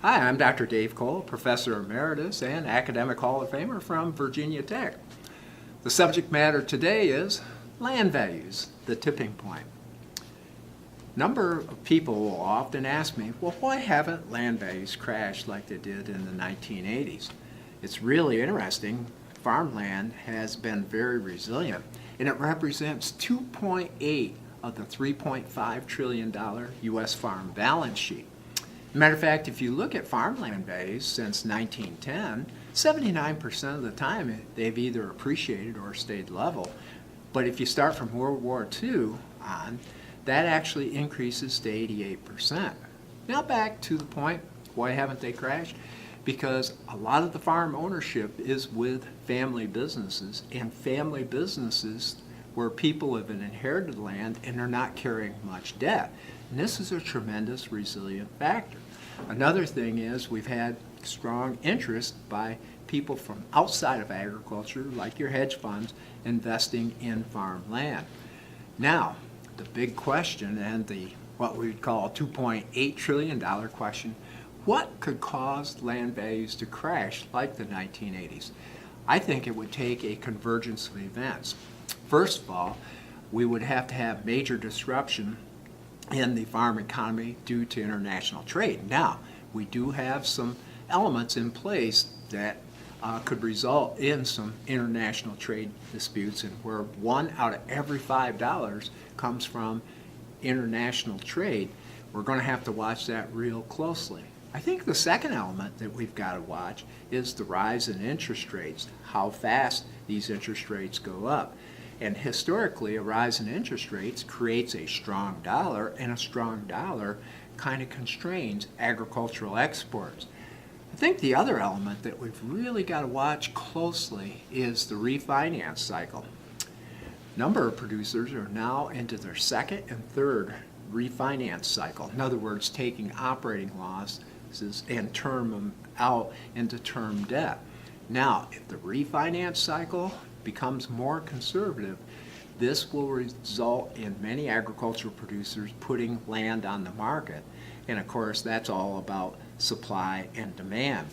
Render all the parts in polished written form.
Hi, I'm Dr. Dave Cole, Professor Emeritus and Academic Hall of Famer from Virginia Tech. The subject matter today is land values, the tipping point. Number of people will often ask me, well, why haven't land values crashed like they did in the 1980s? It's really interesting. Farmland has been very resilient, and it represents 2.8 of the $3.5 trillion U.S. farm balance sheet. Matter of fact, if you look at farmland values since 1910, 79% of the time they've either appreciated or stayed level. But if you start from World War II on, that actually increases to 88%. Now back to the point, why haven't they crashed? Because a lot of the farm ownership is with family businesses, and family businesses where people have inherited land and are not carrying much debt. And this is a tremendous resilient factor. Another thing is we've had strong interest by people from outside of agriculture, like your hedge funds, investing in farmland. Now, the big question and the what we would call $2.8 trillion question, what could cause land values to crash like the 1980s? I think it would take a convergence of events. First of all, we would have to have major disruption in the farm economy due to international trade. Now, we do have some elements in place that could result in some international trade disputes, and where 1 out of every $5 comes from international trade, we're going to have to watch that real closely. I think the second element that we've got to watch is the rise in interest rates, how fast these interest rates go up. And historically, a rise in interest rates creates a strong dollar, and a strong dollar kind of constrains agricultural exports. I think the other element that we've really got to watch closely is the refinance cycle. A number of producers are now into their second and third refinance cycle. In other words, taking operating losses and term them out into term debt. Now, if the refinance cycle becomes more conservative, this will result in many agricultural producers putting land on the market. And of course, that's all about supply and demand.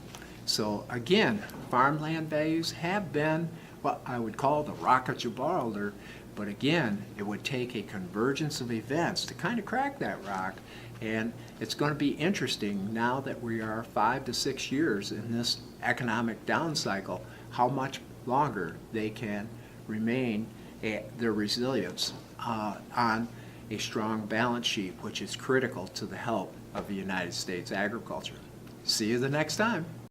So again, farmland values have been what I would call the Rock of Gibraltar, but again, it would take a convergence of events to kind of crack that rock. And it's going to be interesting now that we are 5 to 6 years in this economic down cycle, how much longer they can remain at their resilience on a strong balance sheet, which is critical to the health of the United States agriculture. See you the next time.